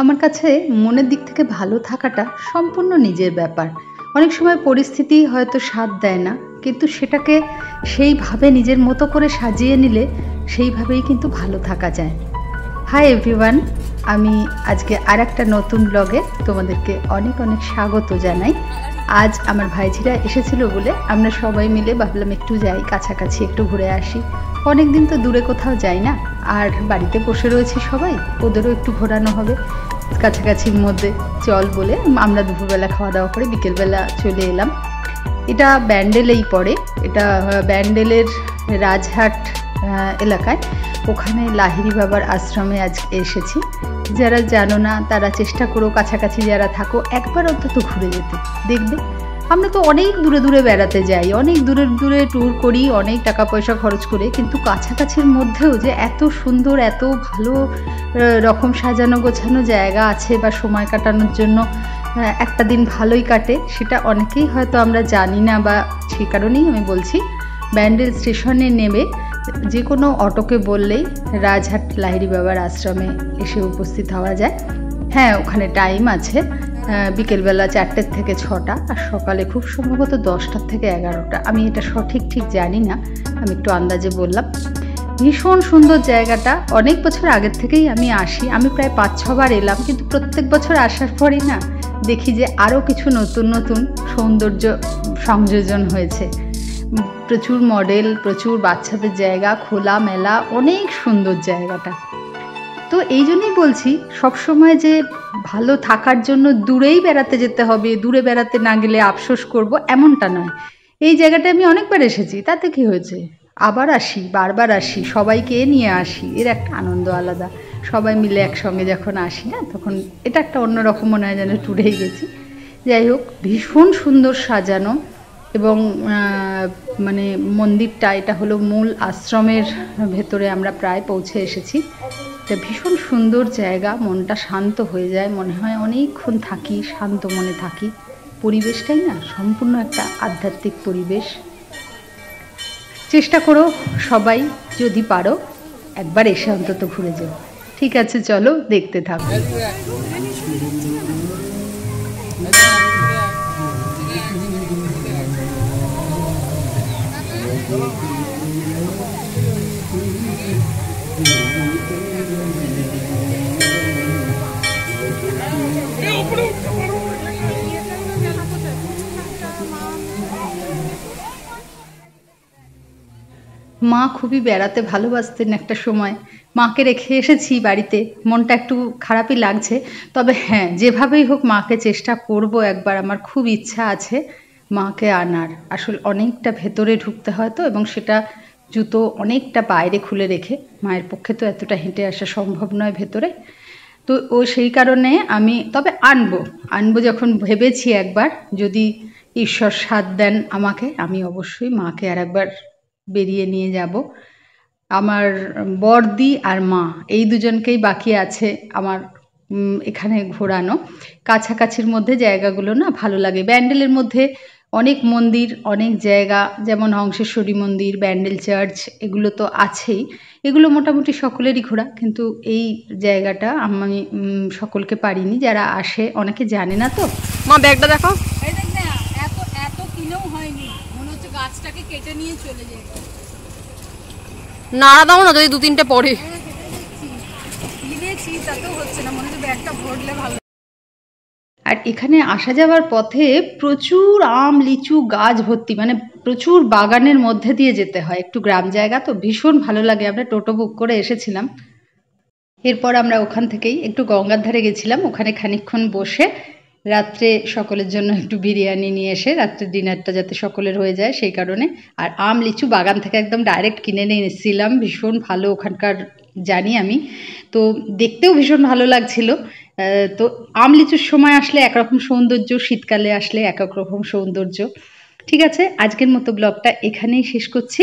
আমার কাছে মনের দিক থেকে ভালো থাকাটা সম্পূর্ণ নিজের ব্যাপার। অনেক সময় পরিস্থিতি হয়তো সাথ দেয় না, কিন্তু সেটাকে সেইভাবে নিজের মতো করে সাজিয়ে নিলে সেইভাবেই কিন্তু ভালো থাকা যায়। হাই এভরিওয়ান, আমি আজকে আরেকটা নতুন ব্লগে তোমাদেরকে অনেক অনেক স্বাগত জানাই। আজ আমার ভাইঝিরা এসেছিল বলে আমরা সবাই মিলে ভাবলাম একটু যাই, কাছাকাছি একটু ঘুরে আসি। অনেক দিন তো দূরে কোথাও যাই না, আর বাড়িতে বসে রয়েছি সবাই, ওদেরও একটু ঘোরানো হবে কাছাকাছির মধ্যে। চল বলে আমরা দুপুরবেলা খাওয়া দাওয়া করে বিকেলবেলা চলে এলাম। এটা ব্যান্ডেলেই পড়ে, এটা ব্যান্ডেলের রাজহাট এলাকায়। ওখানে লাহিড়ী বাবার আশ্রমে আজ এসেছি। যারা জানো না তারা চেষ্টা করো, কাছাকাছি যারা থাকো একবার অন্তত ঘুরে যেতে, দেখবে। আমরা তো অনেক দূরে দূরে বেড়াতে যাই, অনেক দূরে দূরে ট্যুর করি, অনেক টাকা পয়সা খরচ করে, কিন্তু কাছাকাছির মধ্যেও যে এত সুন্দর, এত ভালো রকম সাজানো গোছানো জায়গা আছে বা সময় কাটানোর জন্য একটা দিন ভালোই কাটে, সেটা অনেকেই হয়তো আমরা জানি না, বা সেই কারণেই আমি বলছি। ব্যান্ডেল স্টেশনে নেমে যে কোনো অটোকে বললেই রাজহাট লাহিড়ী বাবার আশ্রমে এসে উপস্থিত হওয়া যায়। হ্যাঁ, ওখানে টাইম আছে, বিকেলবেলা 4টে থেকে 6টা, আর সকালে খুব সম্ভবত 10টার থেকে 11টা। আমি এটা ঠিক জানি না, আমি একটু আন্দাজে বললাম। ভীষণ সুন্দর জায়গাটা। অনেক বছর আগের থেকেই আমি আসি, আমি প্রায় 5-6 বার এলাম, কিন্তু প্রত্যেক বছর আসার পরই না দেখি যে আরও কিছু নতুন নতুন সৌন্দর্য সংযোজন হয়েছে। প্রচুর মডেল, প্রচুর বাচ্চাদের জায়গা, খোলা মেলা, অনেক সুন্দর জায়গাটা। তো এই জন্যই বলছি, সবসময় যে ভালো থাকার জন্য দূরেই বেড়াতে যেতে হবে, দূরে বেড়াতে না গেলে আফসোস করব, এমনটা নয়। এই জায়গাটা আমি অনেকবার এসেছি, তাতে কি হয়েছে, আবার আসি, বারবার আসি, সবাইকে নিয়ে আসি, এর একটা আনন্দ আলাদা। সবাই মিলে একসঙ্গে যখন আসি না, তখন এটা একটা অন্যরকম মনে হয় যেন ট্যুরেই গেছি। যাই হোক, ভীষণ সুন্দর সাজানো, এবং মানে মন্দিরটা, এটা হলো মূল আশ্রমের ভেতরে আমরা প্রায় পৌঁছে এসেছি। এটা ভীষণ সুন্দর জায়গা, মনটা শান্ত হয়ে যায়, মনে হয় অনেকক্ষণ থাকি, শান্ত মনে থাকি। পরিবেশটাই না সম্পূর্ণ একটা আধ্যাত্মিক পরিবেশ। চেষ্টা করো সবাই, যদি পারো একবার এসে অন্তত ঘুরে যাও। ঠিক আছে, চলো দেখতে থাকো। মা খুবই বেড়াতে ভালোবাসতেন একটা সময়। মাকে রেখে এসেছি বাড়িতে, মনটা একটু খারাপই লাগছে। তবে হ্যাঁ, যেভাবেই হোক মাকে চেষ্টা করব একবার, আমার খুব ইচ্ছা আছে মাকে আনার। আসলে অনেকটা ভেতরে ঢুকতে হয় তো, এবং সেটা জুতো অনেকটা বাইরে খুলে রেখে মায়ের পক্ষে তো এতটা হেঁটে আসা সম্ভব নয় ভেতরে। তো সেই কারণে আমি তবে আনবো যখন ভেবেছি একবার, যদি ঈশ্বর সাথ দেন আমাকে, আমি অবশ্যই মাকে আর একবার বেরিয়ে নিয়ে যাব। আমার বড়দি আর মা এই দুজনকেই বাকি আছে আমার এখানে ঘোরানো। কাছাকাছির মধ্যে জায়গাগুলো না ভালো লাগে। ব্যান্ডেলের মধ্যে অনেক মন্দির, অনেক জায়গা, যেমন হংসেশ্বরী মন্দির, ব্যান্ডেল চার্চ, এগুলো তো আছেই। এগুলো মোটামুটি সকলেরই ঘোরা, কিন্তু এই জায়গাটা আমি সকলকে পারিনি, যারা আসে অনেকে জানে না তো। মা ব্যাগটা দেখো, এত কিনেও হয়নি, মনে হচ্ছে গাছটাকে কেটে নিয়ে চলে যায়। নাড়া দাও না যদি 2-3টে পড়ে। কিনেছি তাতেও হচ্ছে না, মনে হচ্ছে ব্যাগটা ভরলে ভালো। আর এখানে আসা যাওয়ার পথে প্রচুর আম লিচু গাছ ভর্তি, মানে প্রচুর বাগানের মধ্যে দিয়ে যেতে হয়। একটু গ্রাম জায়গা তো, ভীষণ ভালো লাগে। আমরা টোটো বুক করে এসেছিলাম। এরপর আমরা ওখান থেকেই একটু গঙ্গার ধারে গেছিলাম, ওখানে খানিকক্ষণ বসে রাত্রে সকলের জন্য একটু বিরিয়ানি নিয়ে এসে রাত্রের ডিনারটা যাতে সকলের হয়ে যায় সেই কারণে। আর আম লিচু বাগান থেকে একদম ডাইরেক্ট কিনে নিয়ে এসেছিলাম, ভীষণ ভালো ওখানকার জানি আমি, তো দেখতেও ভীষণ ভালো লাগছিল। তো আম লিচুর সময় আসলে একরকম সৌন্দর্য, শীতকালে আসলে এক এক রকম সৌন্দর্য। ঠিক আছে, আজকের মতো ব্লগটা এখানেই শেষ করছি।